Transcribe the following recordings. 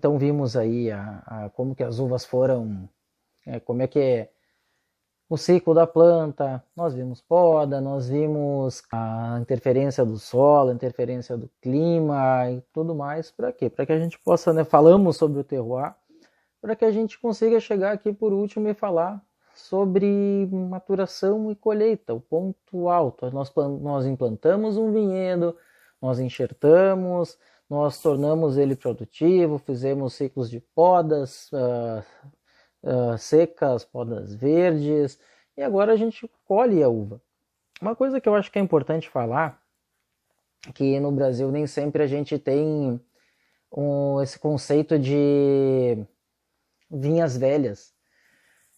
então vimos aí como que as uvas foram, como é que é o ciclo da planta, nós vimos poda, nós vimos a interferência do solo, a interferência do clima e tudo mais. Para quê? Para que a gente possa, né, falamos sobre o terroir, para que a gente consiga chegar aqui por último e falar sobre maturação e colheita, o ponto alto. Nós implantamos um vinhedo, nós enxertamos, nós tornamos ele produtivo, fizemos ciclos de podas, secas, podas verdes, e agora a gente colhe a uva. Uma coisa que eu acho que é importante falar, que no Brasil nem sempre a gente tem esse conceito de vinhas velhas.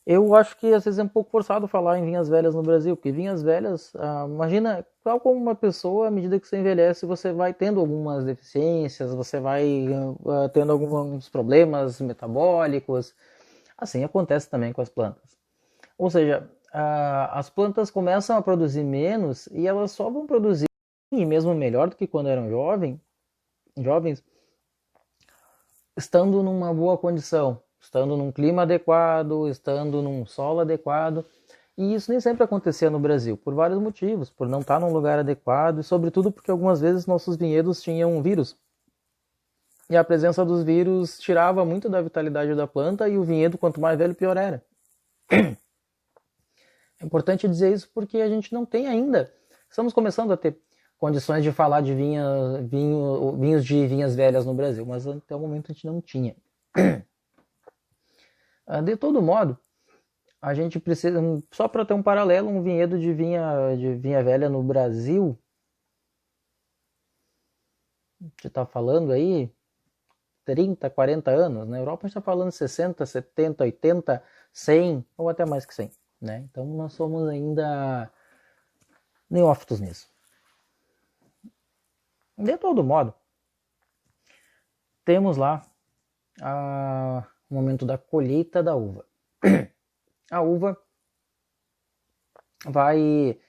Eu acho que às vezes é um pouco forçado falar em vinhas velhas no Brasil, porque vinhas velhas, imagina, tal como uma pessoa, à medida que você envelhece, você vai tendo algumas deficiências, você vai tendo alguns problemas metabólicos. Assim acontece também com as plantas. Ou seja, as plantas começam a produzir menos e elas só vão produzir, e mesmo melhor do que quando eram jovens, estando numa boa condição, estando num clima adequado, estando num solo adequado. E isso nem sempre acontecia no Brasil, por vários motivos, por não estar num lugar adequado e sobretudo porque algumas vezes nossos vinhedos tinham vírus. E a presença dos vírus tirava muito da vitalidade da planta e o vinhedo, quanto mais velho, pior era. É importante dizer isso porque a gente não tem ainda. Estamos começando a ter condições de falar de vinhos de vinhas velhas no Brasil, mas até o momento a gente não tinha. De todo modo, a gente precisa, só para ter um paralelo, um vinhedo de vinha velha no Brasil, a gente está falando aí 30, 40 anos. Na Europa a gente está falando 60, 70, 80, 100 ou até mais que 100. Né? Então nós somos ainda neófitos nisso. De todo modo, temos lá o momento da colheita da uva. A uva vai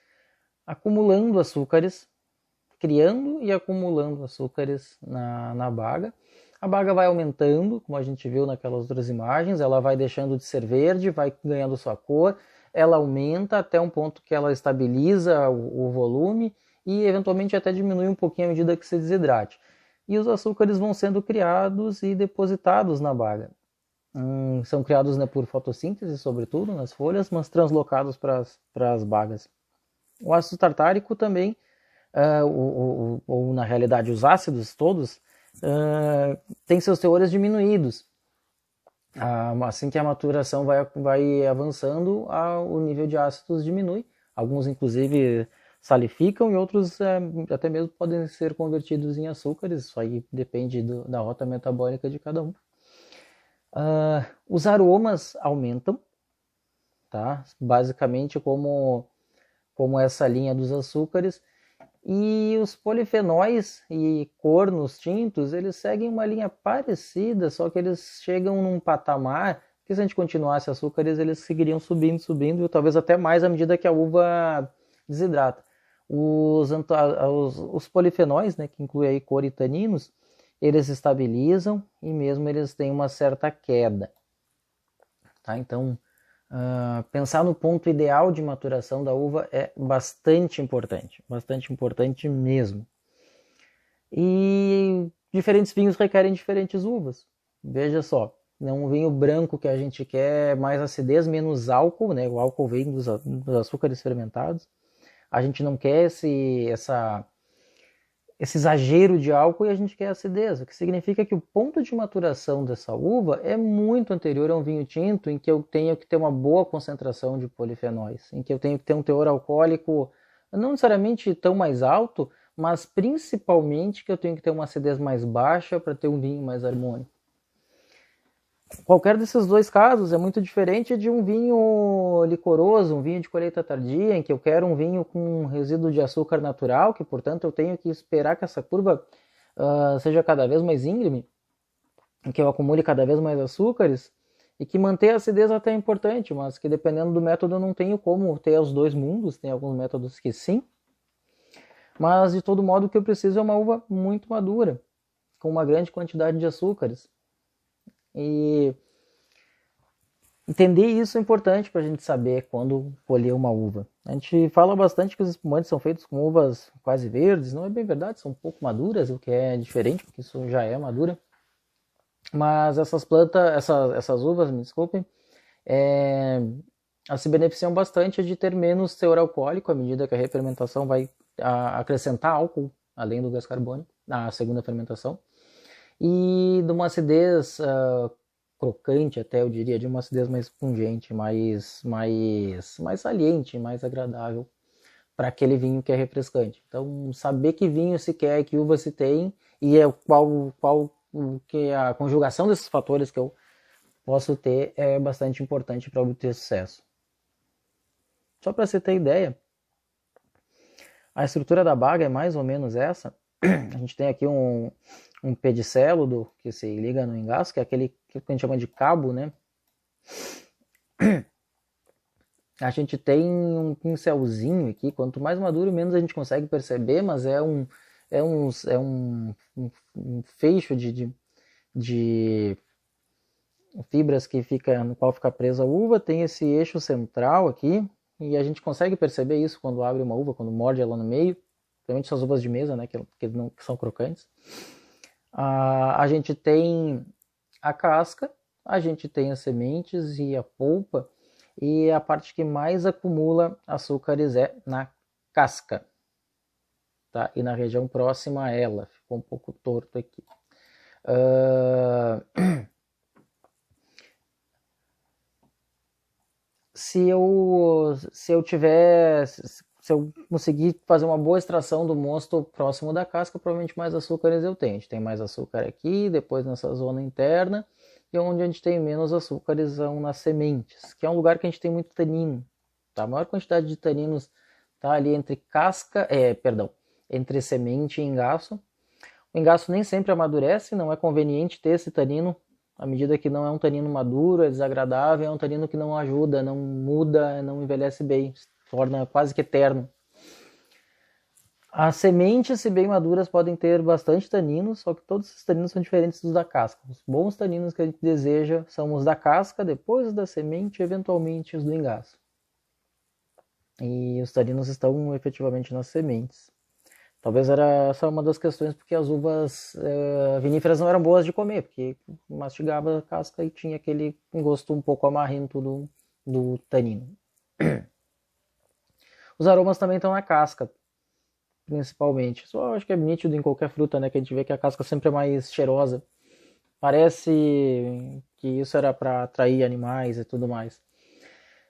acumulando açúcares, criando e acumulando açúcares na baga. A baga vai aumentando, como a gente viu naquelas outras imagens, ela vai deixando de ser verde, vai ganhando sua cor, ela aumenta até um ponto que ela estabiliza o volume e eventualmente até diminui um pouquinho à medida que se desidrate. E os açúcares vão sendo criados e depositados na baga. São criados, né, por fotossíntese, sobretudo, nas folhas, mas translocados para as bagas. O ácido tartárico também, ou na realidade os ácidos todos, têm seus teores diminuídos. Assim que a maturação vai avançando, o nível de ácidos diminui. Alguns, inclusive, salificam e outros até mesmo podem ser convertidos em açúcares. Isso aí depende da rota metabólica de cada um. Os aromas aumentam, tá? Basicamente como essa linha dos açúcares. E os polifenóis e cornos tintos, eles seguem uma linha parecida, só que eles chegam num patamar que se a gente continuasse açúcares, eles seguiriam subindo, e talvez até mais à medida que a uva desidrata. Os polifenóis, né, que inclui aí cor e taninos, eles estabilizam e mesmo eles têm uma certa queda. Tá? Então, pensar no ponto ideal de maturação da uva é bastante importante mesmo. E diferentes vinhos requerem diferentes uvas. Veja só, um vinho branco que a gente quer mais acidez, menos álcool, né? O álcool vem dos açúcares fermentados. A gente não quer esse exagero de álcool e a gente quer acidez, o que significa que o ponto de maturação dessa uva é muito anterior a um vinho tinto, em que eu tenho que ter uma boa concentração de polifenóis, em que eu tenho que ter um teor alcoólico não necessariamente tão mais alto, mas principalmente que eu tenho que ter uma acidez mais baixa para ter um vinho mais harmônico. Qualquer desses dois casos é muito diferente de um vinho licoroso, um vinho de colheita tardia, em que eu quero um vinho com um resíduo de açúcar natural, que portanto eu tenho que esperar que essa curva seja cada vez mais íngreme, que eu acumule cada vez mais açúcares, e que manter a acidez até é importante, mas que dependendo do método eu não tenho como ter os dois mundos, tem alguns métodos que sim, mas de todo modo o que eu preciso é uma uva muito madura, com uma grande quantidade de açúcares. E entender isso é importante para a gente saber quando colher uma uva. A gente fala bastante que os espumantes são feitos com uvas quase verdes, não é bem verdade, são um pouco maduras, o que é diferente, porque isso já é madura. Mas essas plantas, essas uvas, me desculpem, elas se beneficiam bastante de ter menos teor alcoólico à medida que a refermentação vai acrescentar álcool, além do gás carbônico, na segunda fermentação, e de uma acidez crocante, até eu diria, de uma acidez mais pungente, mais saliente, mais agradável para aquele vinho que é refrescante. Então, saber que vinho se quer, que uva se tem e qual que a conjugação desses fatores que eu posso ter é bastante importante para obter sucesso. Só para você ter ideia, a estrutura da baga é mais ou menos essa. A gente tem aqui um pedicelo que se liga no engaço, que é aquele que a gente chama de cabo, né? A gente tem um pincelzinho aqui, quanto mais maduro, menos a gente consegue perceber, mas é um feixo de fibras que fica, no qual fica presa a uva, tem esse eixo central aqui, e a gente consegue perceber isso quando abre uma uva, quando morde ela no meio, principalmente essas uvas de mesa, né, que são crocantes. A gente tem a casca, a gente tem as sementes e a polpa, e a parte que mais acumula açúcares é na casca, tá? E na região próxima a ela, ficou um pouco torto aqui. Se eu conseguir fazer uma boa extração do mosto próximo da casca, provavelmente mais açúcares eu tenho. A gente tem mais açúcar aqui, depois nessa zona interna, e onde a gente tem menos açúcares são nas sementes, que é um lugar que a gente tem muito tanino. Tá? A maior quantidade de taninos está ali entre entre semente e engaço. O engaço nem sempre amadurece, não é conveniente ter esse tanino, à medida que não é um tanino maduro, é desagradável, é um tanino que não ajuda, não muda, não envelhece bem, se torna quase que eterno. As sementes, se bem maduras, podem ter bastante taninos, só que todos esses taninos são diferentes dos da casca. Os bons taninos que a gente deseja são os da casca, depois os da semente e eventualmente os do engaço. E os taninos estão efetivamente nas sementes. Talvez era essa uma das questões porque as uvas viníferas não eram boas de comer, porque mastigava a casca e tinha aquele gosto um pouco amarrento do tanino. Os aromas também estão na casca, principalmente. Isso eu acho que é nítido em qualquer fruta, né? Que a gente vê que a casca sempre é mais cheirosa. Parece que isso era para atrair animais e tudo mais.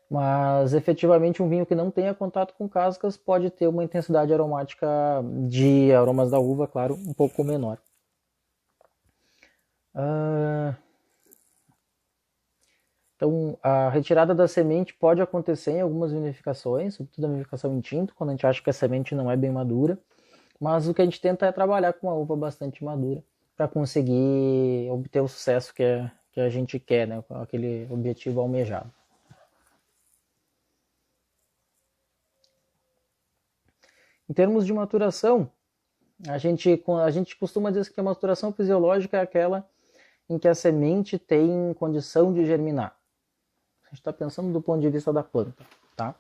Mas efetivamente um vinho que não tenha contato com cascas pode ter uma intensidade aromática de aromas da uva, claro, um pouco menor. Então, a retirada da semente pode acontecer em algumas vinificações, sobretudo a vinificação em tinto, quando a gente acha que a semente não é bem madura. Mas o que a gente tenta é trabalhar com uma uva bastante madura para conseguir obter o sucesso que a gente quer, né, com aquele objetivo almejado. Em termos de maturação, a gente costuma dizer que a maturação fisiológica é aquela em que a semente tem condição de germinar. A gente está pensando do ponto de vista da planta, tá?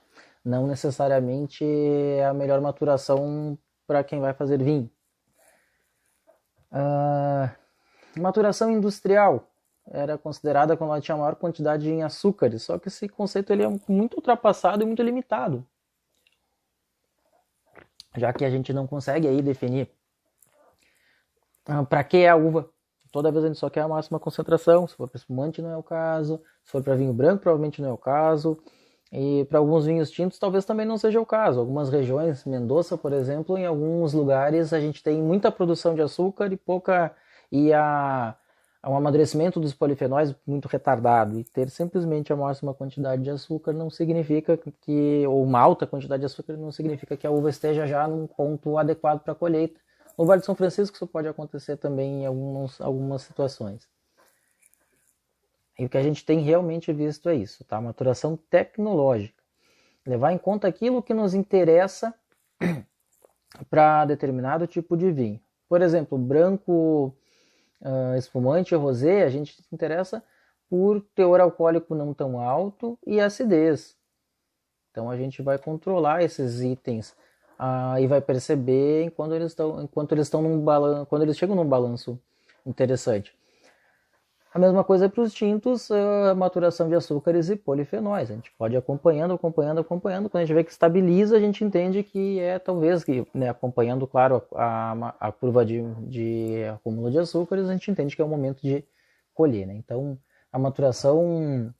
Não necessariamente é a melhor maturação para quem vai fazer vinho. Maturação industrial era considerada quando ela tinha maior quantidade em açúcares, só que esse conceito ele é muito ultrapassado e muito limitado, já que a gente não consegue aí definir para que é a uva. Toda vez a gente só quer a máxima concentração. Se for para espumante não é o caso, se for para vinho branco provavelmente não é o caso, e para alguns vinhos tintos talvez também não seja o caso. Algumas regiões, Mendoza por exemplo, em alguns lugares a gente tem muita produção de açúcar e pouca um amadurecimento dos polifenóis muito retardado, e ter simplesmente a máxima quantidade de açúcar não significa ou uma alta quantidade de açúcar não significa que a uva esteja já num ponto adequado para a colheita. No Vale de São Francisco isso pode acontecer também em algumas situações. E o que a gente tem realmente visto é isso, tá? Maturação tecnológica. Levar em conta aquilo que nos interessa para determinado tipo de vinho. Por exemplo, branco espumante, rosé, a gente se interessa por teor alcoólico não tão alto e acidez. Então a gente vai controlar esses itens e vai perceber enquanto eles estão num balanço, quando eles chegam num balanço interessante. A mesma coisa para os tintos, a maturação de açúcares e polifenóis. A gente pode ir acompanhando. Quando a gente vê que estabiliza, a gente entende que talvez, né, acompanhando, claro, a curva de acúmulo de açúcares, a gente entende que é o momento de colher. Né? Então, a maturação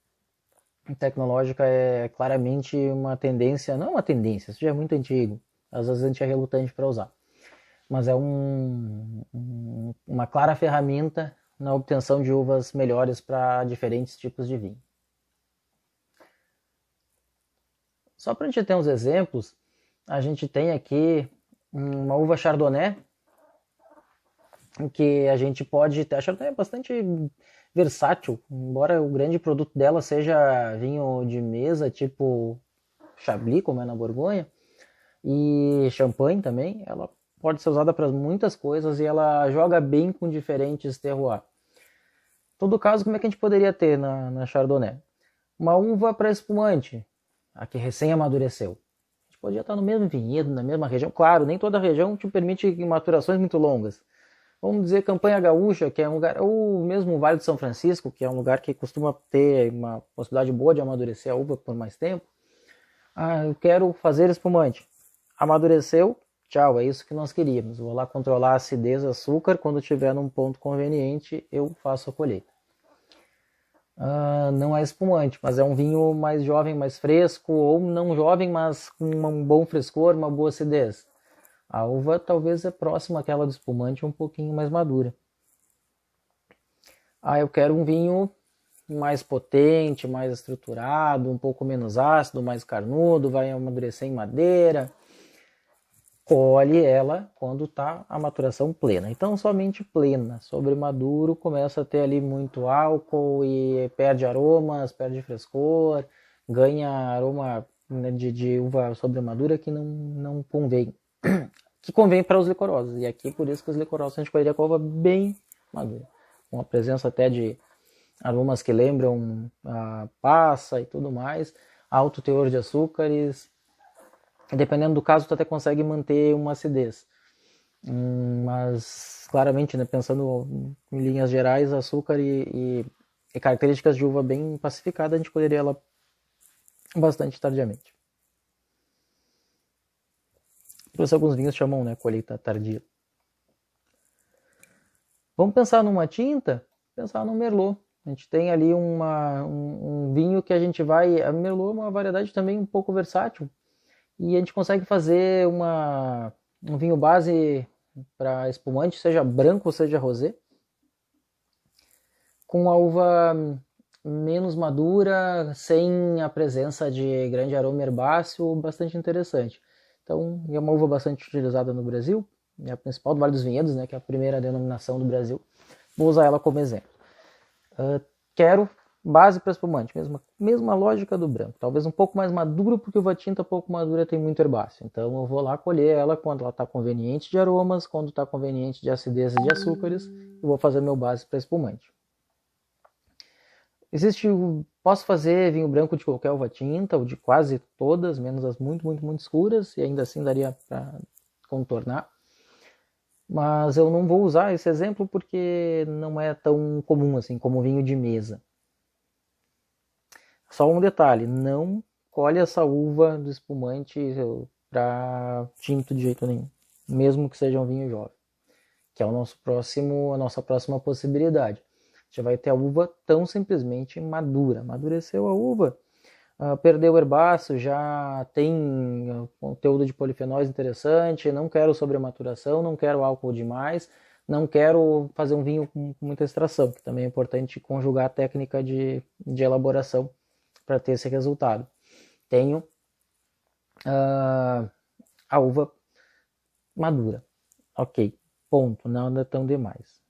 tecnológica é claramente uma tendência, não uma tendência, isso já é muito antigo, às vezes a gente é relutante para usar, mas é uma clara ferramenta na obtenção de uvas melhores para diferentes tipos de vinho. Só para a gente ter uns exemplos, a gente tem aqui uma uva Chardonnay, que a gente pode ter. A Chardonnay é bastante versátil, embora o grande produto dela seja vinho de mesa, tipo Chablis, como é na Borgonha, e champanhe também. Ela pode ser usada para muitas coisas e ela joga bem com diferentes terroirs. Em todo caso, como é que a gente poderia ter na Chardonnay? Uma uva para espumante, a que recém amadureceu. A gente podia estar no mesmo vinhedo, na mesma região. Claro, nem toda região te permite maturações muito longas. Vamos dizer Campanha Gaúcha, que é um lugar, ou mesmo o Vale de São Francisco, que é um lugar que costuma ter uma possibilidade boa de amadurecer a uva por mais tempo. Eu quero fazer espumante. Amadureceu, tchau, é isso que nós queríamos. Vou lá controlar a acidez, açúcar, quando tiver num ponto conveniente, eu faço a colheita. Não é espumante, mas é um vinho mais jovem, mais fresco, ou não jovem, mas com um bom frescor, uma boa acidez. A uva talvez é próxima àquela do espumante, um pouquinho mais madura. Eu quero um vinho mais potente, mais estruturado, um pouco menos ácido, mais carnudo, vai amadurecer em madeira. Colhe ela quando está a maturação plena. Então, somente plena. Sobre maduro, começa a ter ali muito álcool e perde aromas, perde frescor, ganha aroma, né, de uva sobre madura que não convém. Que convém para os licorosos. E aqui, por isso que os licorosos a gente colheria com a uva bem madura. Com a presença até de aromas que lembram a passa e tudo mais. Alto teor de açúcares. Dependendo do caso, tu até consegue manter uma acidez. Mas, claramente, né, pensando em linhas gerais, açúcar e características de uva bem pacificada, a gente colheria ela bastante tardiamente. Por isso alguns vinhos chamam, né, colheita tardia. Vamos pensar numa tinta, pensar no Merlot. A gente tem ali um vinho que a gente vai... A Merlot é uma variedade também um pouco versátil. E a gente consegue fazer um vinho base para espumante, seja branco ou seja rosé, com a uva menos madura, sem a presença de grande aroma herbáceo, bastante interessante. Então, é uma uva bastante utilizada no Brasil, é a principal do Vale dos Vinhedos, né, que é a primeira denominação do Brasil. Vou usar ela como exemplo. Quero base para espumante, mesma lógica do branco. Talvez um pouco mais maduro, porque uva tinta pouco madura tem muito herbáceo. Então eu vou lá colher ela quando ela está conveniente de aromas, quando está conveniente de acidez e de açúcares, e vou fazer meu base para espumante. Posso fazer vinho branco de qualquer uva tinta, ou de quase todas, menos as muito escuras, e ainda assim daria para contornar. Mas eu não vou usar esse exemplo porque não é tão comum assim como vinho de mesa. Só um detalhe, não colhe essa uva do espumante para tinto de jeito nenhum, mesmo que seja um vinho jovem, que é a nossa próxima possibilidade. A gente vai ter a uva tão simplesmente madura. Amadureceu a uva, perdeu o herbáceo, já tem conteúdo de polifenóis interessante, não quero sobrematuração, não quero álcool demais, não quero fazer um vinho com muita extração, que também é importante conjugar a técnica de elaboração para ter esse resultado. Tenho a uva madura. Ok, ponto, nada tão demais.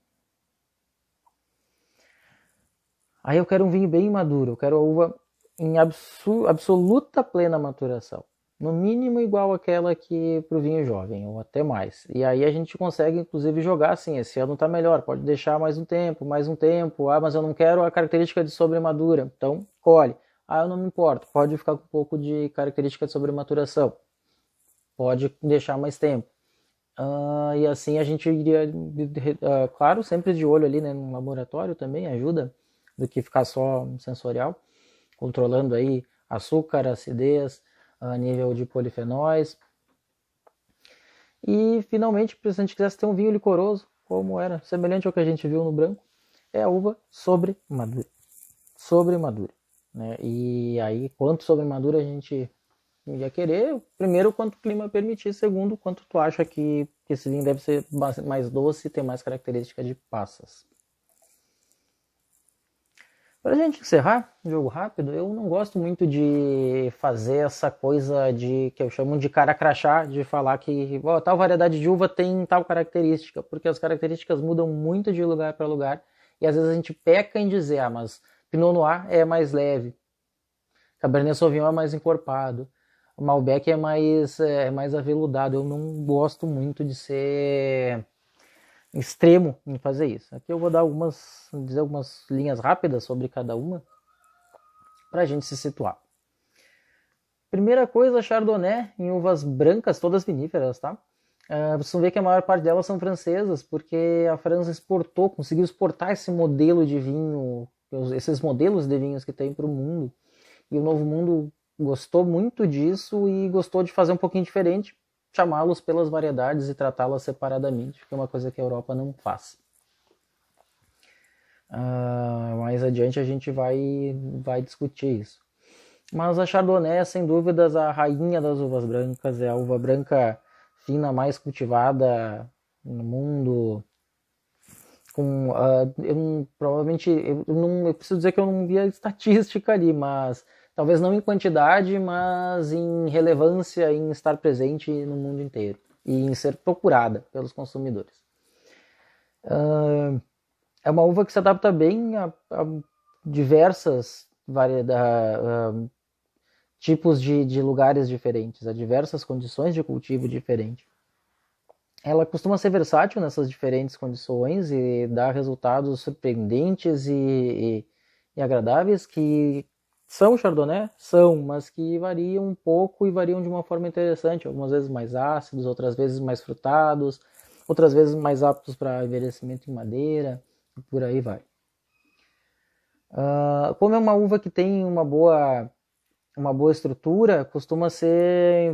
Aí eu quero um vinho bem maduro, eu quero a uva em absoluta plena maturação. no mínimo igual àquela que para o vinho jovem, ou até mais. E aí a gente consegue, inclusive, jogar assim, esse ano está melhor, pode deixar mais um tempo, mas eu não quero a característica de sobremadura, então colhe. Eu não me importo, pode ficar com um pouco de característica de sobrematuração, pode deixar mais tempo. E assim a gente iria, claro, sempre de olho ali, né, no laboratório também ajuda, do que ficar só sensorial, controlando aí açúcar, acidez, nível de polifenóis. E finalmente, se a gente quisesse ter um vinho licoroso, como era, semelhante ao que a gente viu no branco, é a uva sobre madura. Sobre madura. Né? E aí, quanto sobre madura a gente ia querer? Primeiro, quanto o clima permitir. Segundo, quanto tu acha que esse vinho deve ser mais doce e ter mais características de passas. Para a gente encerrar, um jogo rápido, eu não gosto muito de fazer essa coisa de que eu chamo de cara crachá, de falar que tal variedade de uva tem tal característica, porque as características mudam muito de lugar para lugar e às vezes a gente peca em dizer, mas Pinot Noir é mais leve, Cabernet Sauvignon é mais encorpado, o Malbec é mais aveludado. Eu não gosto muito de ser extremo em fazer isso. Aqui eu vou dizer algumas linhas rápidas sobre cada uma para a gente se situar. Primeira coisa, Chardonnay em uvas brancas, todas viníferas, tá? Vocês vão ver que a maior parte delas são francesas, porque a França conseguiu exportar esse modelo de vinho, esses modelos de vinhos que tem para o mundo. E o Novo Mundo gostou muito disso e gostou de fazer um pouquinho diferente, chamá-los pelas variedades e tratá-las separadamente, que é uma coisa que a Europa não faz. Mais adiante a gente vai discutir isso. Mas a Chardonnay é sem dúvidas a rainha das uvas brancas, é a uva branca fina mais cultivada no mundo. Eu preciso dizer que eu não vi a estatística ali, mas talvez não em quantidade, mas em relevância, em estar presente no mundo inteiro e em ser procurada pelos consumidores. É uma uva que se adapta bem a diversas tipos de lugares diferentes, a diversas condições de cultivo diferentes. Ela costuma ser versátil nessas diferentes condições e dar resultados surpreendentes e agradáveis, que são Chardonnay? São, mas que variam um pouco e variam de uma forma interessante. Algumas vezes mais ácidos, outras vezes mais frutados, outras vezes mais aptos para envelhecimento em madeira, e por aí vai. Como é uma uva que tem uma boa estrutura, costuma ser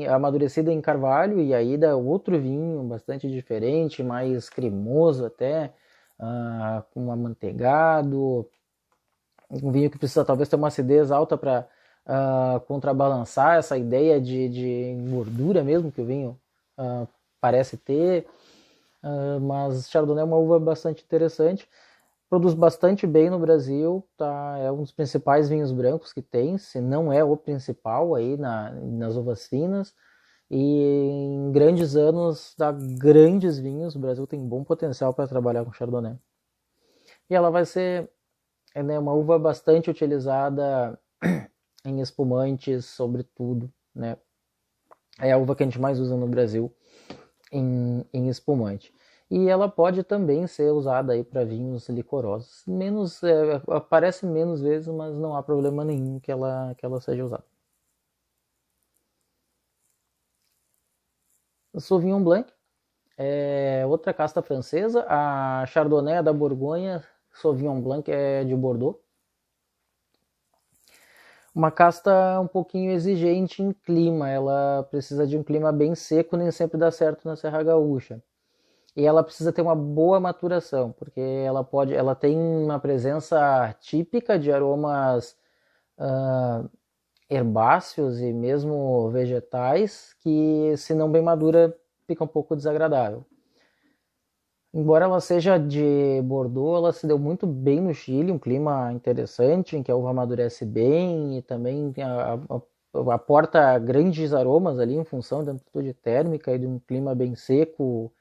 amadurecida em carvalho, e aí dá outro vinho bastante diferente, mais cremoso até, com amanteigado, um vinho que precisa talvez ter uma acidez alta para contrabalançar essa ideia de gordura mesmo que o vinho parece ter, mas Chardonnay é uma uva bastante interessante. Produz bastante bem no Brasil, tá? É um dos principais vinhos brancos que tem, se não é o principal aí nas uvas finas. E em grandes anos dá grandes vinhos. O Brasil tem bom potencial para trabalhar com Chardonnay. E ela vai ser uma uva bastante utilizada em espumantes, sobretudo, né? É a uva que a gente mais usa no Brasil em espumante. E ela pode também ser usada aí para vinhos licorosos. Aparece menos vezes, mas não há problema nenhum que ela seja usada. O Sauvignon Blanc é outra casta francesa. A Chardonnay é da Borgonha, Sauvignon Blanc é de Bordeaux. Uma casta um pouquinho exigente em clima. Ela precisa de um clima bem seco, nem sempre dá certo na Serra Gaúcha. E ela precisa ter uma boa maturação, porque ela tem uma presença típica de aromas herbáceos e mesmo vegetais, que se não bem madura fica um pouco desagradável. Embora ela seja de Bordeaux, ela se deu muito bem no Chile, um clima interessante, em que a uva amadurece bem e também aporta grandes aromas ali em função da amplitude térmica e de um clima bem seco,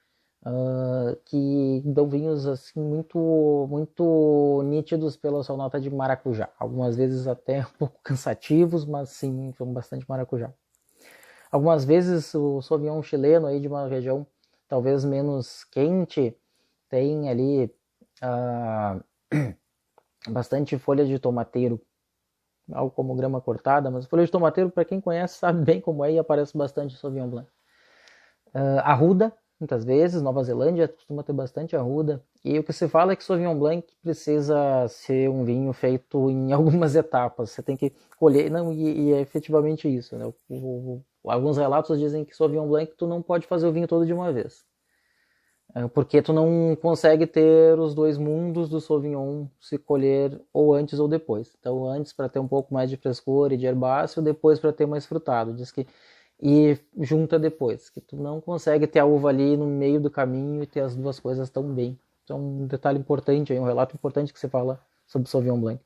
que dão vinhos assim muito nítidos pela sua nota de maracujá. Algumas vezes até um pouco cansativos, mas sim, são bastante maracujá. Algumas vezes o Sauvignon chileno aí de uma região talvez menos quente tem ali uh, bastante folha de tomateiro, algo como grama cortada, mas folha de tomateiro, para quem conhece, sabe bem como é e aparece bastante Sauvignon Blanc. Arruda, muitas vezes, Nova Zelândia costuma ter bastante arruda, e o que se fala é que Sauvignon Blanc precisa ser um vinho feito em algumas etapas, você tem que colher, não, e é efetivamente isso, né? Alguns relatos dizem que Sauvignon Blanc tu não pode fazer o vinho todo de uma vez, porque tu não consegue ter os dois mundos do Sauvignon se colher ou antes ou depois. Então antes para ter um pouco mais de frescor e de herbáceo, depois para ter mais frutado. Diz que e junta depois, que tu não consegue ter a uva ali no meio do caminho e ter as duas coisas tão bem. Então um detalhe importante, um relato importante que você fala sobre Sauvignon Blanc.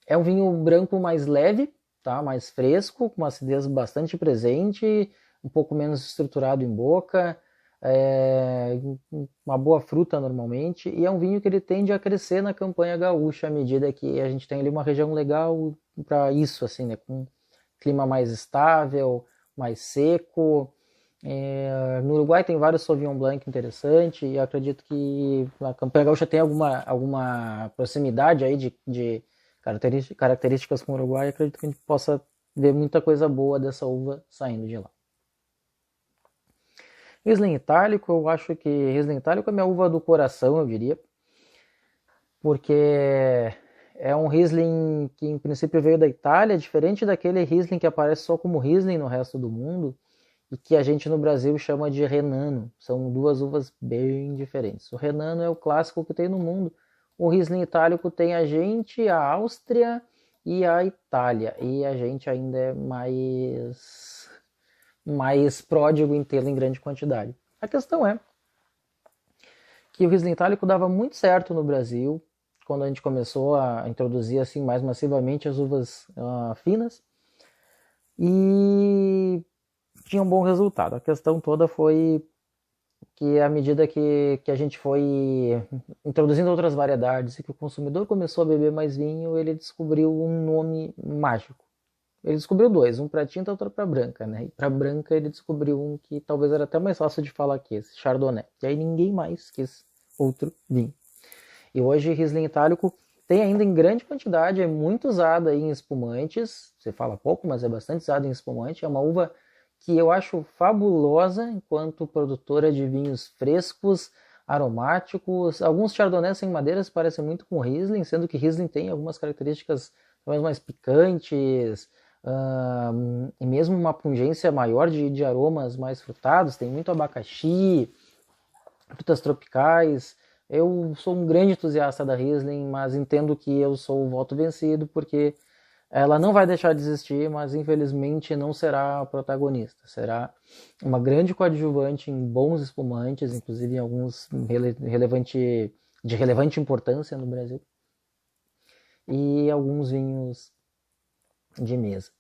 É um vinho branco mais leve, tá? Mais fresco, com uma acidez bastante presente, um pouco menos estruturado em boca, uma boa fruta normalmente, e é um vinho que ele tende a crescer na campanha gaúcha à medida que a gente tem ali uma região legal para isso, assim, né? Com clima mais estável, mais seco. No Uruguai tem vários Sauvignon Blanc interessantes, e eu acredito que a campanha gaúcha tem alguma proximidade aí de características com o Uruguai. Acredito que a gente possa ver muita coisa boa dessa uva saindo de lá. Riesling Itálico, eu acho que Riesling Itálico é minha uva do coração, eu diria, porque é um Riesling que em princípio veio da Itália, diferente daquele Riesling que aparece só como Riesling no resto do mundo e que a gente no Brasil chama de Renano. São duas uvas bem diferentes. O Renano é o clássico que tem no mundo. O Riesling Itálico tem a gente, a Áustria e a Itália, e a gente ainda é mais pródigo em tê-lo em grande quantidade. A questão é que o Riesling Itálico dava muito certo no Brasil, quando a gente começou a introduzir assim mais massivamente as uvas finas, e tinha um bom resultado. A questão toda foi que à medida que a gente foi introduzindo outras variedades e que o consumidor começou a beber mais vinho, ele descobriu um nome mágico. Ele descobriu dois, um para tinta e outro para branca, né? E para branca ele descobriu um que talvez era até mais fácil de falar que esse, Chardonnay. E aí ninguém mais quis outro vinho. E hoje Riesling Itálico tem ainda em grande quantidade, é muito usada em espumantes. Você fala pouco, mas é bastante usada em espumante. É uma uva que eu acho fabulosa enquanto produtora de vinhos frescos, aromáticos. Alguns Chardonnays sem madeiras parecem muito com Riesling, sendo que Riesling tem algumas características talvez mais picantes, e mesmo uma pungência maior de aromas mais frutados. Tem muito abacaxi, frutas tropicais. Eu sou um grande entusiasta da Riesling, mas entendo que eu sou o voto vencido, porque ela não vai deixar de existir, mas infelizmente não será a protagonista. Será uma grande coadjuvante em bons espumantes, inclusive em alguns de relevante importância no Brasil, e alguns vinhos de mesa.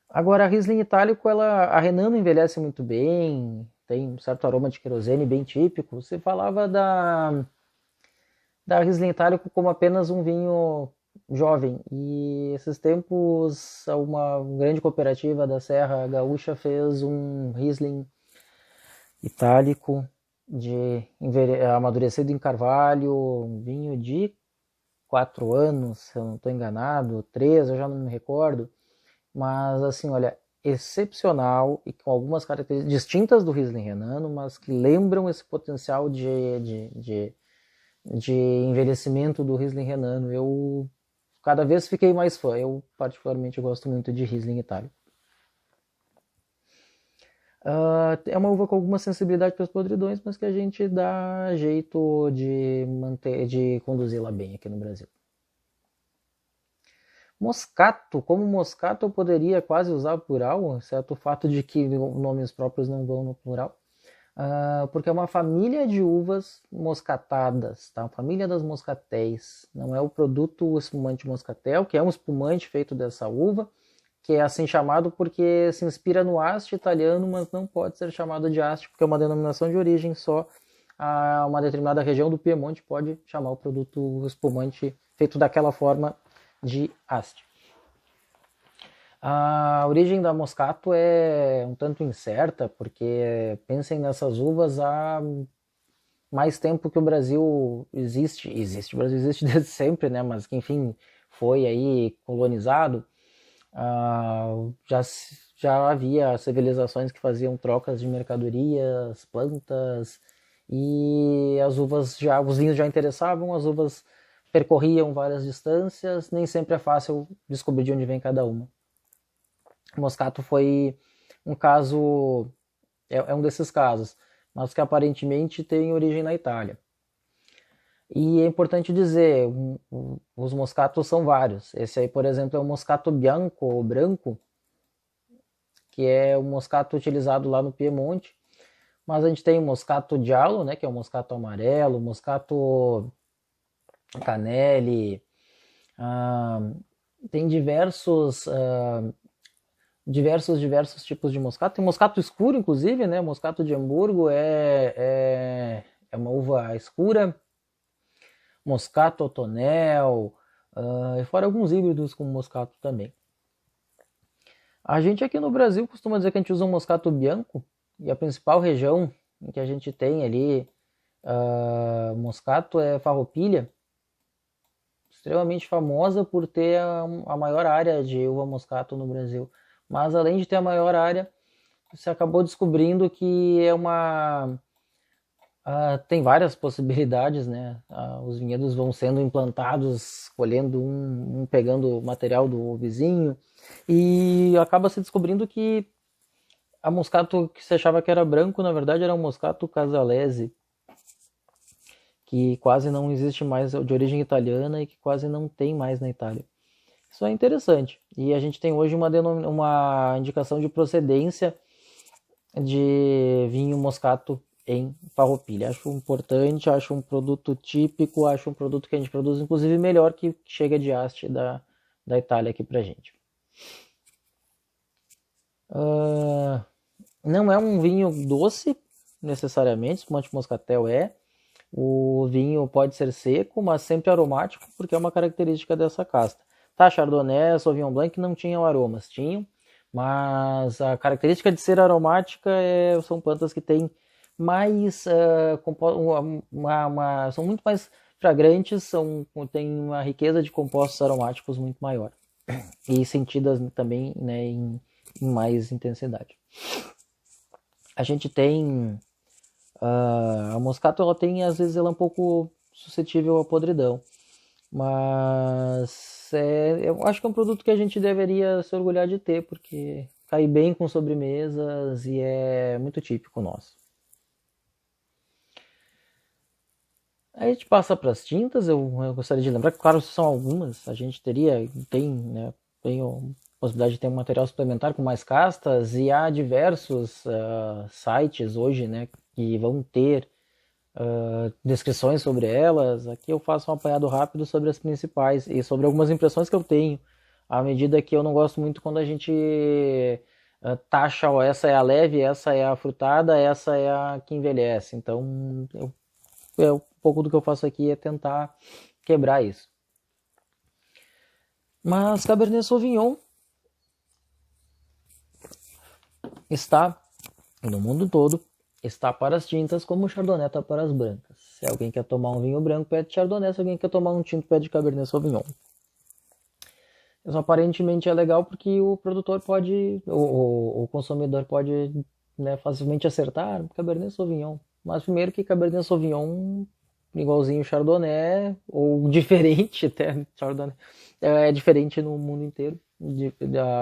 Agora, a Riesling Itálico, a Renano envelhece muito bem, tem um certo aroma de querosene bem típico. Você falava da Riesling Itálico como apenas um vinho jovem, e esses tempos uma grande cooperativa da Serra Gaúcha fez um Riesling Itálico amadurecido em carvalho, um vinho de 4 anos, se eu não estou enganado, 3, eu já não me recordo, mas assim, olha, excepcional e com algumas características distintas do Riesling Renano, mas que lembram esse potencial de envelhecimento do Riesling Renano. Eu cada vez fiquei mais fã. Eu particularmente gosto muito de Riesling Itálico. É uma uva com alguma sensibilidade para os podridões, mas que a gente dá jeito de conduzi-la bem aqui no Brasil. Moscato, como moscato eu poderia quase usar plural, exceto o fato de que nomes próprios não vão no plural, porque é uma família de uvas moscatadas, tá? Família das moscatéis. Não é o produto espumante moscatel, que é um espumante feito dessa uva, que é assim chamado porque se inspira no Asti italiano, mas não pode ser chamado de Asti porque é uma denominação de origem só. Uma determinada região do Piemonte pode chamar o produto espumante feito daquela forma de Asti. A origem da Moscato é um tanto incerta, porque pensem nessas uvas há mais tempo que o Brasil existe. O Brasil existe desde sempre, né? Mas que enfim foi aí colonizado. Já havia civilizações que faziam trocas de mercadorias, plantas, e as uvas os vinhos já interessavam, as uvas percorriam várias distâncias, nem sempre é fácil descobrir de onde vem cada uma. O Moscato foi um caso, é um desses casos, mas que aparentemente tem origem na Itália. E é importante dizer, os moscatos são vários. Esse aí, por exemplo, é o moscato bianco ou branco, que é o moscato utilizado lá no Piemonte. Mas a gente tem o moscato giallo, né, que é o moscato amarelo, o moscato canelli. Tem diversos tipos de moscato. Tem moscato escuro, inclusive, né? Moscato de Hamburgo é uma uva escura. Moscato tonel, e fora alguns híbridos com moscato também. A gente aqui no Brasil costuma dizer que a gente usa um moscato bianco, e a principal região em que a gente tem ali moscato é Farroupilha, extremamente famosa por ter a maior área de uva moscato no Brasil. Mas além de ter a maior área, você acabou descobrindo que é tem várias possibilidades, né? Os vinhedos vão sendo implantados, colhendo pegando material do vizinho, e acaba se descobrindo que a moscato que se achava que era branco, na verdade era um moscato casalese, que quase não existe mais, de origem italiana, e que quase não tem mais na Itália. Isso é interessante. E a gente tem hoje uma indicação de procedência de vinho moscato em Farroupilha. Acho importante, acho um produto típico, acho um produto que a gente produz inclusive melhor que chega de Asti da Itália aqui pra gente. Não é um vinho doce necessariamente, espumante moscatel é. O vinho pode ser seco, mas sempre aromático, porque é uma característica dessa casta. Tá, Chardonnay, Sauvignon Blanc não tinham aromas, tinham, mas a característica de ser aromática são plantas que têm mais são muito mais fragrantes, têm uma riqueza de compostos aromáticos muito maior e sentidas também, né, em mais intensidade. A gente tem a moscato, às vezes ela é um pouco suscetível à podridão, mas eu acho que é um produto que a gente deveria se orgulhar de ter, porque cai bem com sobremesas e é muito típico nosso. Aí a gente passa para as tintas. Eu gostaria de lembrar que, claro, são algumas. A gente tem a possibilidade de ter um material suplementar com mais castas, e há diversos sites hoje, né, que vão ter descrições sobre elas. Aqui eu faço um apanhado rápido sobre as principais e sobre algumas impressões que eu tenho, à medida que eu não gosto muito quando a gente taxa, ó, essa é a leve, essa é a frutada, essa é a que envelhece. Então, um pouco do que eu faço aqui é tentar quebrar isso. Mas Cabernet Sauvignon está no mundo todo, está para as tintas como o Chardonnay está para as brancas. Se alguém quer tomar um vinho branco, pede Chardonnay. Se alguém quer tomar um tinto, pede Cabernet Sauvignon. Isso aparentemente é legal porque o produtor pode, o consumidor pode, né, facilmente acertar Cabernet Sauvignon. Mas primeiro que Cabernet Sauvignon, igualzinho Chardonnay, ou diferente até, Chardonnay, é diferente no mundo inteiro,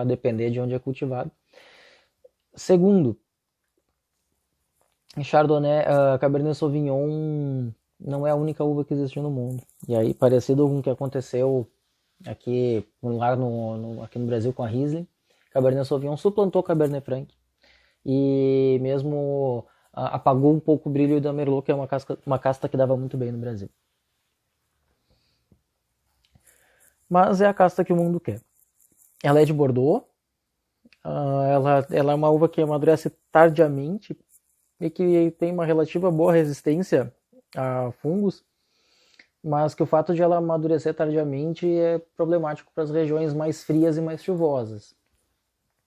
a depender de onde é cultivado. Segundo, Chardonnay, Cabernet Sauvignon não é a única uva que existe no mundo. E aí, parecido com o que aconteceu aqui no Brasil com a Riesling, Cabernet Sauvignon suplantou Cabernet Franc e mesmo apagou um pouco o brilho da Merlot, que é uma casta que dava muito bem no Brasil. Mas é a casta que o mundo quer. Ela é de Bordeaux, Ela é uma uva que amadurece tardiamente e que tem uma relativa boa resistência a fungos, mas que o fato de ela amadurecer tardiamente é problemático para as regiões mais frias e mais chuvosas.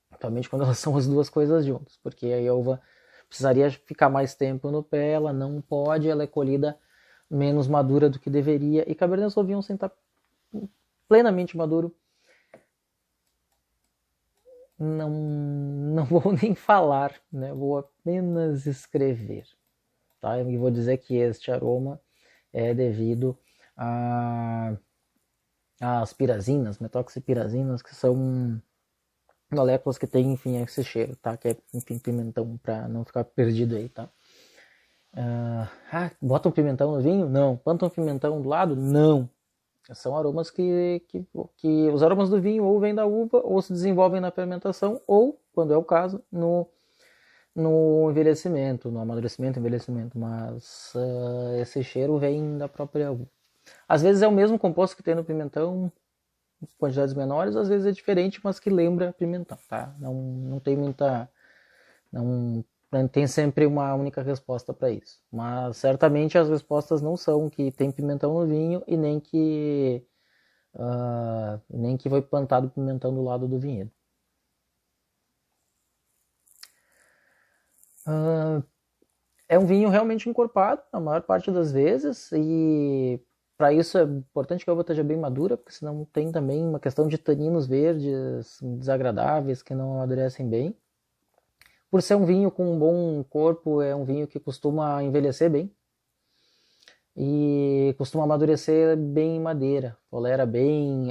Principalmente quando elas são as duas coisas juntas, porque aí a uva precisaria ficar mais tempo no pé, ela não pode, ela é colhida menos madura do que deveria, e Cabernet Sauvignon sem estar plenamente maduro, não vou nem falar, né? Vou apenas escrever. Tá? E vou dizer que este aroma é devido às pirazinas, metoxipirazinas, que são moléculas que têm, enfim, esse cheiro, tá? Que é, enfim, pimentão, para não ficar perdido aí, tá? Bota um pimentão no vinho? Não. Planta um pimentão do lado? Não. São aromas que os aromas do vinho ou vêm da uva, ou se desenvolvem na fermentação, ou, quando é o caso, no envelhecimento, no amadurecimento e envelhecimento. Mas esse cheiro vem da própria uva. Às vezes é o mesmo composto que tem no pimentão, em quantidades menores, às vezes é diferente, mas que lembra pimentão, tá? Não tem muita... Não tem sempre uma única resposta para isso. Mas certamente as respostas não são que tem pimentão no vinho e nem que foi plantado pimentão do lado do vinhedo. É um vinho realmente encorpado, na maior parte das vezes, e para isso é importante que a uva esteja bem madura, porque senão tem também uma questão de taninos verdes desagradáveis que não amadurecem bem. Por ser um vinho com um bom corpo, é um vinho que costuma envelhecer bem e costuma amadurecer bem em madeira, tolera bem,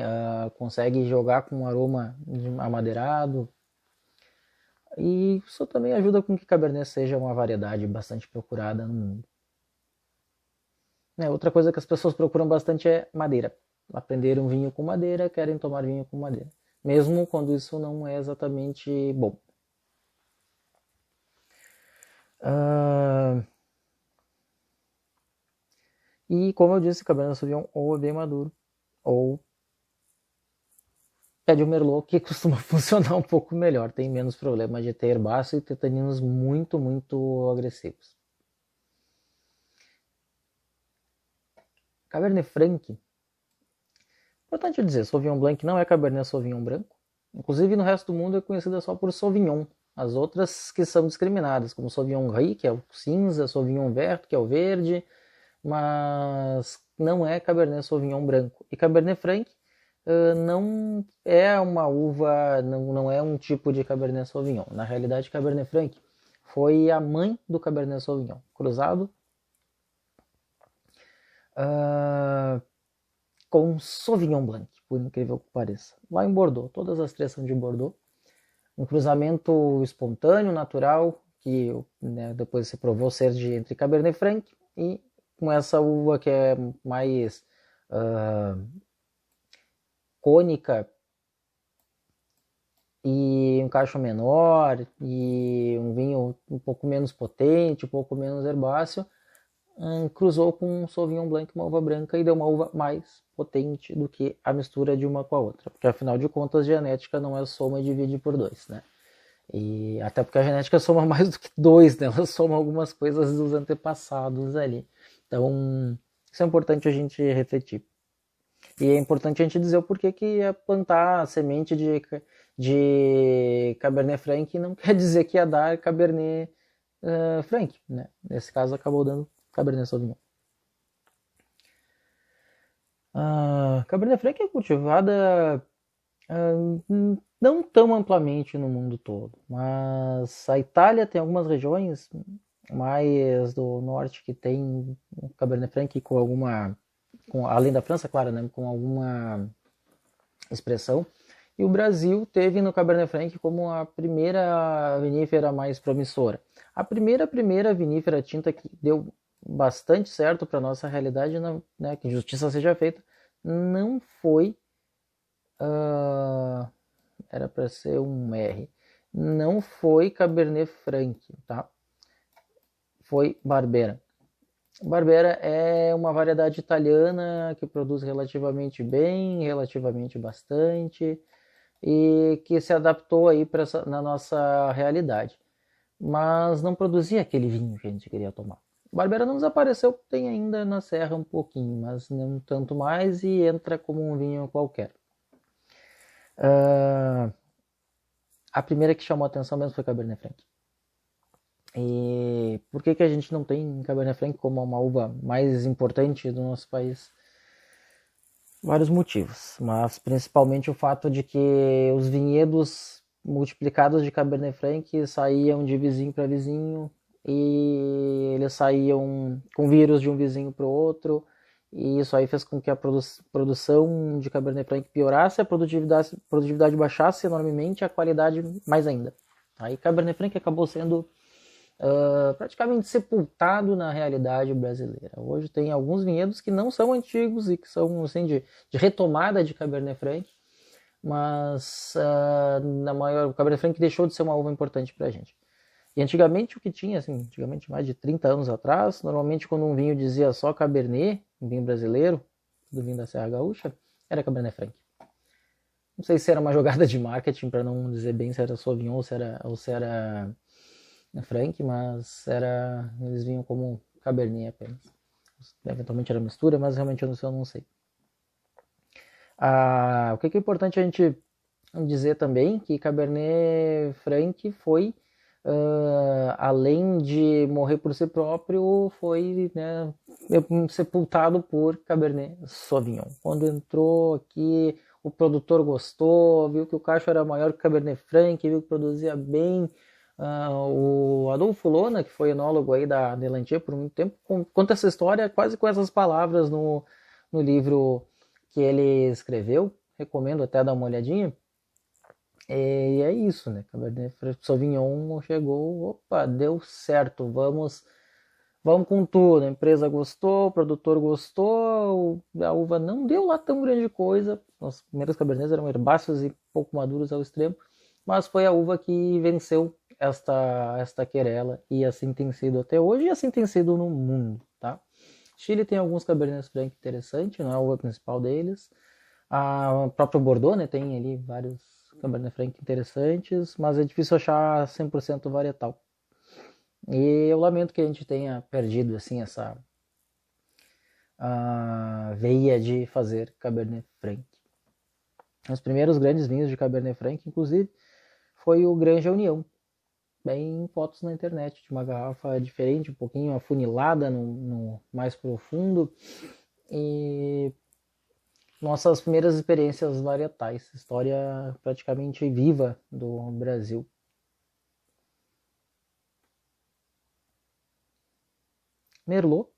consegue jogar com um aroma amadeirado. E isso também ajuda com que Cabernet seja uma variedade bastante procurada no mundo. Outra coisa que as pessoas procuram bastante é madeira. Aprender um vinho com madeira, querem tomar vinho com madeira. Mesmo quando isso não é exatamente bom. E como eu disse, Cabernet Sauvignon ou é bem maduro, ou é de um Merlot, que costuma funcionar um pouco melhor. Tem menos problema de ter herbáceo e ter taninos muito, muito agressivos. Cabernet Franc. Importante dizer, Sauvignon Blanc não é Cabernet Sauvignon branco. Inclusive no resto do mundo é conhecida só por Sauvignon. As outras que são discriminadas, como Sauvignon Gris, que é o cinza, Sauvignon Vert, que é o verde, mas não é Cabernet Sauvignon branco. E Cabernet Franc não é uma uva, não é um tipo de Cabernet Sauvignon. Na realidade, Cabernet Franc foi a mãe do Cabernet Sauvignon, cruzado com Sauvignon Blanc, por incrível que pareça. Lá em Bordeaux, todas as três são de Bordeaux. Um cruzamento espontâneo, natural, que depois se provou ser entre Cabernet Franc e com essa uva que é mais cônica e um cacho menor e um vinho um pouco menos potente, um pouco menos herbáceo, cruzou com um Sauvignon Blanc, uma uva branca, e deu uma uva mais potente do que a mistura de uma com a outra. Porque afinal de contas, genética não é soma e divide por 2, né? E até porque a genética soma mais do que 2, né? Ela soma algumas coisas dos antepassados ali. Então, isso é importante a gente refletir. E é importante a gente dizer o porquê que é plantar semente de Cabernet Franc não quer dizer que ia dar Cabernet Franc, né? Nesse caso acabou dando Cabernet Sauvignon. Cabernet Franc é cultivada não tão amplamente no mundo todo, mas a Itália tem algumas regiões mais do norte que tem Cabernet Franc com alguma, além da França, claro, né, com alguma expressão. E o Brasil teve no Cabernet Franc como a primeira vinífera mais promissora. A primeira vinífera tinta que deu bastante certo para nossa realidade, né, que justiça seja feita, não foi era para ser um R, não foi Cabernet Franc, tá? Foi Barbera. Barbera é uma variedade italiana que produz relativamente bem, relativamente bastante, e que se adaptou aí na nossa realidade. Mas não produzia aquele vinho que a gente queria tomar. O Barbera não desapareceu, tem ainda na serra um pouquinho, mas não tanto mais e entra como um vinho qualquer. A primeira que chamou a atenção mesmo foi Cabernet Franc. E por que a gente não tem Cabernet Franc como uma uva mais importante do nosso país? Vários motivos, mas principalmente o fato de que os vinhedos multiplicados de Cabernet Franc saíam de vizinho para vizinho e eles saíam com vírus de um vizinho para o outro, e isso aí fez com que a produção de Cabernet Franc piorasse, a produtividade baixasse enormemente, a qualidade mais ainda. Aí Cabernet Franc acabou sendo praticamente sepultado na realidade brasileira. Hoje tem alguns vinhedos que não são antigos e que são assim, de retomada de Cabernet Franc, mas o Cabernet Franc deixou de ser uma uva importante para a gente. E antigamente o que tinha, assim, antigamente mais de 30 anos atrás, normalmente quando um vinho dizia só Cabernet, um vinho brasileiro, do vinho da Serra Gaúcha, era Cabernet Franc. Não sei se era uma jogada de marketing, para não dizer bem se era Sauvignon ou se era Franc, mas eles vinham como Cabernet apenas. Eventualmente era mistura, mas realmente eu não sei. O que é importante a gente dizer também, que Cabernet Franc foi, além de morrer por si próprio, foi, né, sepultado por Cabernet Sauvignon. Quando entrou aqui, o produtor gostou, viu que o cacho era maior que o Cabernet Franc, viu que produzia bem. O Adolfo Lona, que foi enólogo aí da Delantier por muito tempo, conta essa história quase com essas palavras no livro que ele escreveu. Recomendo até dar uma olhadinha. E é isso, né? Cabernet Sauvignon chegou, opa, deu certo, vamos com tudo. A empresa gostou, o produtor gostou, a uva não deu lá tão grande coisa. Os primeiros Cabernets eram herbáceos e pouco maduros ao extremo, mas foi a uva que venceu esta querela, e assim tem sido até hoje, e assim tem sido no mundo, tá? Chile tem alguns Cabernet Franc interessantes, não é a uva principal deles. A própria Bordeaux, né, tem ali vários Cabernet Franc interessantes, mas é difícil achar 100% varietal. E eu lamento que a gente tenha perdido assim essa veia de fazer Cabernet Franc. Os primeiros grandes vinhos de Cabernet Franc, inclusive, foi o Granja União. Bem fotos na internet de uma garrafa diferente, um pouquinho afunilada no mais profundo, e nossas primeiras experiências varietais, história praticamente viva do Brasil. Merlot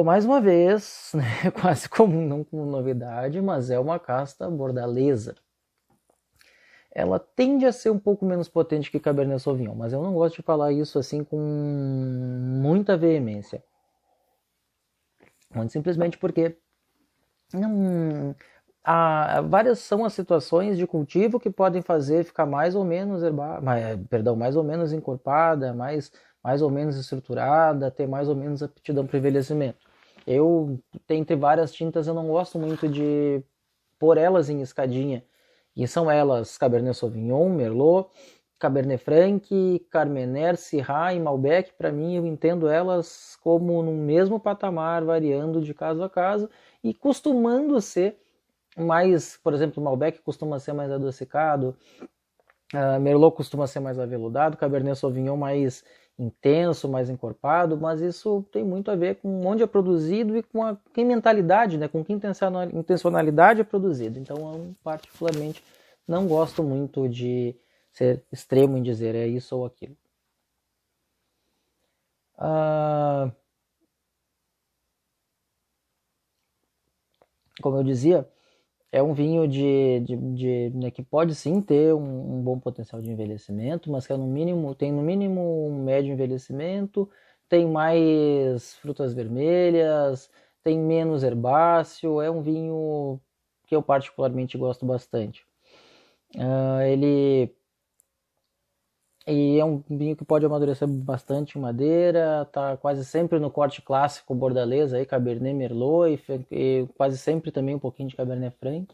mais uma vez, né, quase comum, não como novidade, mas é uma casta bordalesa. Ela tende a ser um pouco menos potente que Cabernet Sauvignon, mas eu não gosto de falar isso assim com muita veemência. Muito simplesmente porque várias são as situações de cultivo que podem fazer ficar mais ou menos mais ou menos encorpada, mais ou menos estruturada, ter mais ou menos aptidão para envelhecimento. Eu, entre várias tintas, eu não gosto muito de pôr elas em escadinha. E são elas Cabernet Sauvignon, Merlot, Cabernet Franc, Carmener, Syrah e Malbec. Para mim, eu entendo elas como no mesmo patamar, variando de caso a caso e costumando ser mais, por exemplo, Malbec costuma ser mais adocicado, Merlot costuma ser mais aveludado, Cabernet Sauvignon mais intenso, mais encorpado, mas isso tem muito a ver com onde é produzido e com que mentalidade, né, com que intencionalidade é produzido. Então, eu particularmente não gosto muito de ser extremo em dizer é isso ou aquilo. Como eu dizia, é um vinho né, que pode sim ter um bom potencial de envelhecimento, mas que tem no mínimo um médio envelhecimento, tem mais frutas vermelhas, tem menos herbáceo, é um vinho que eu particularmente gosto bastante. E é um vinho que pode amadurecer bastante em madeira, tá quase sempre no corte clássico bordalês, aí, Cabernet Merlot, e quase sempre também um pouquinho de Cabernet Franc.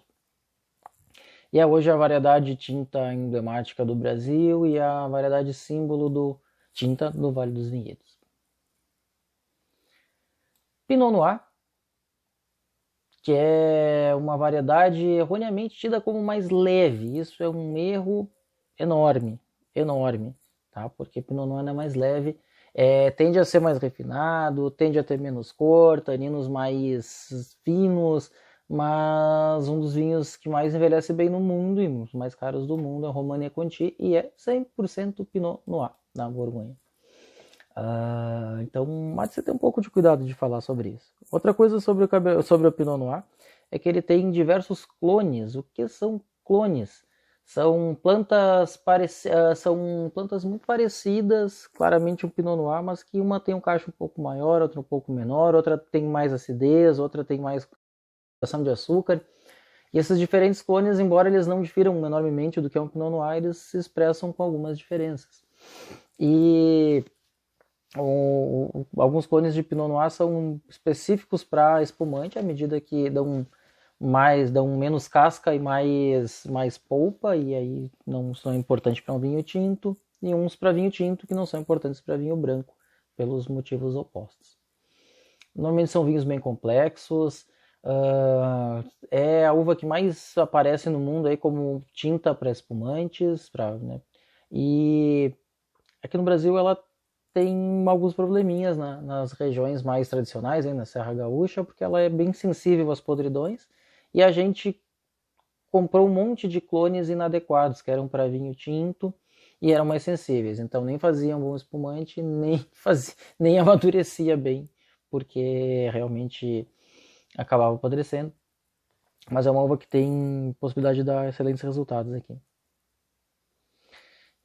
E é hoje a variedade tinta emblemática do Brasil e a variedade símbolo do tinta do Vale dos Vinhedos. Pinot Noir, que é uma variedade erroneamente tida como mais leve. Isso é um erro enorme, enorme, tá? Porque Pinot Noir é mais leve, tende a ser mais refinado, tende a ter menos cor, taninos mais finos, mas um dos vinhos que mais envelhece bem no mundo e os mais caros do mundo é o Romanée Conti e é 100% Pinot Noir da Borgonha. Então, mas você tem um pouco de cuidado de falar sobre isso. Outra coisa sobre o Pinot Noir é que ele tem diversos clones. O que são clones? São plantas, são plantas muito parecidas, claramente um Pinot Noir, mas que uma tem um cacho um pouco maior, outra um pouco menor, outra tem mais acidez, outra tem mais concentração de açúcar. E esses diferentes clones, embora eles não difiram enormemente do que é um Pinot Noir, eles se expressam com algumas diferenças. E alguns clones de Pinot Noir são específicos para espumante, à medida que dão menos casca e mais polpa, e aí não são importantes para um vinho tinto, e uns para vinho tinto que não são importantes para vinho branco, pelos motivos opostos. Normalmente são vinhos bem complexos, é a uva que mais aparece no mundo aí como tinta para espumantes, né? E aqui no Brasil ela tem alguns probleminhas nas regiões mais tradicionais, hein, na Serra Gaúcha, porque ela é bem sensível às podridões, e a gente comprou um monte de clones inadequados, que eram para vinho tinto e eram mais sensíveis, então nem faziam bom espumante, nem amadurecia bem, porque realmente acabava apodrecendo. Mas é uma uva que tem possibilidade de dar excelentes resultados aqui.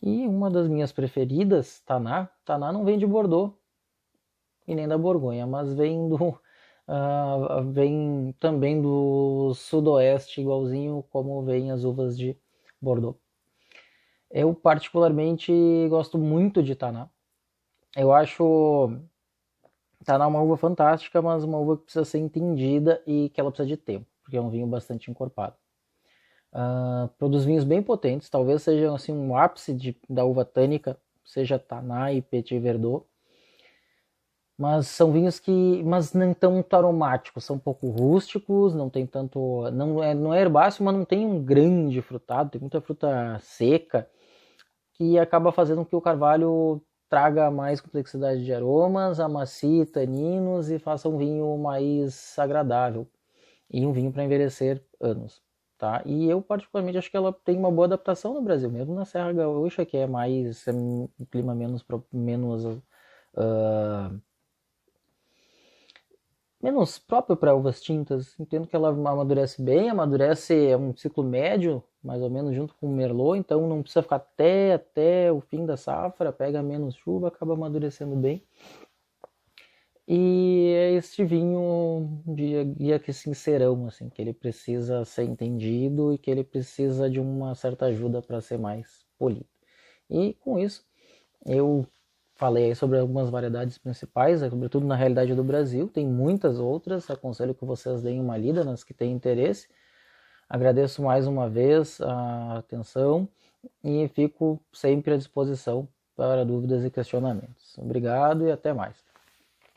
E uma das minhas preferidas, Taná. Taná não vem de Bordeaux e nem da Borgonha, mas vem também do sudoeste, igualzinho como vem as uvas de Bordeaux. Eu particularmente gosto muito de Taná. Eu acho Taná uma uva fantástica, mas uma uva que precisa ser entendida e que ela precisa de tempo, porque é um vinho bastante encorpado. Produz vinhos bem potentes, talvez seja assim, um ápice da uva tânica, seja Taná e Petit Verdot. Mas são vinhos mas não tão muito aromáticos, são um pouco rústicos, não tem tanto, não é herbáceo, mas não tem um grande frutado, tem muita fruta seca, que acaba fazendo com que o carvalho traga mais complexidade de aromas, amacie taninos e faça um vinho mais agradável e um vinho para envelhecer anos. Tá? E eu particularmente acho que ela tem uma boa adaptação no Brasil, mesmo na Serra Gaúcha, que é um clima menos menos próprio para uvas tintas. Entendo que ela amadurece bem, é um ciclo médio, mais ou menos junto com o Merlot, então não precisa ficar até o fim da safra, pega menos chuva, acaba amadurecendo bem. E é este vinho de que sincerão, assim, que ele precisa ser entendido e que ele precisa de uma certa ajuda para ser mais polido. E com isso, eu falei sobre algumas variedades principais, sobretudo na realidade do Brasil, tem muitas outras, aconselho que vocês deem uma lida nas que têm interesse. Agradeço mais uma vez a atenção e fico sempre à disposição para dúvidas e questionamentos. Obrigado e até mais.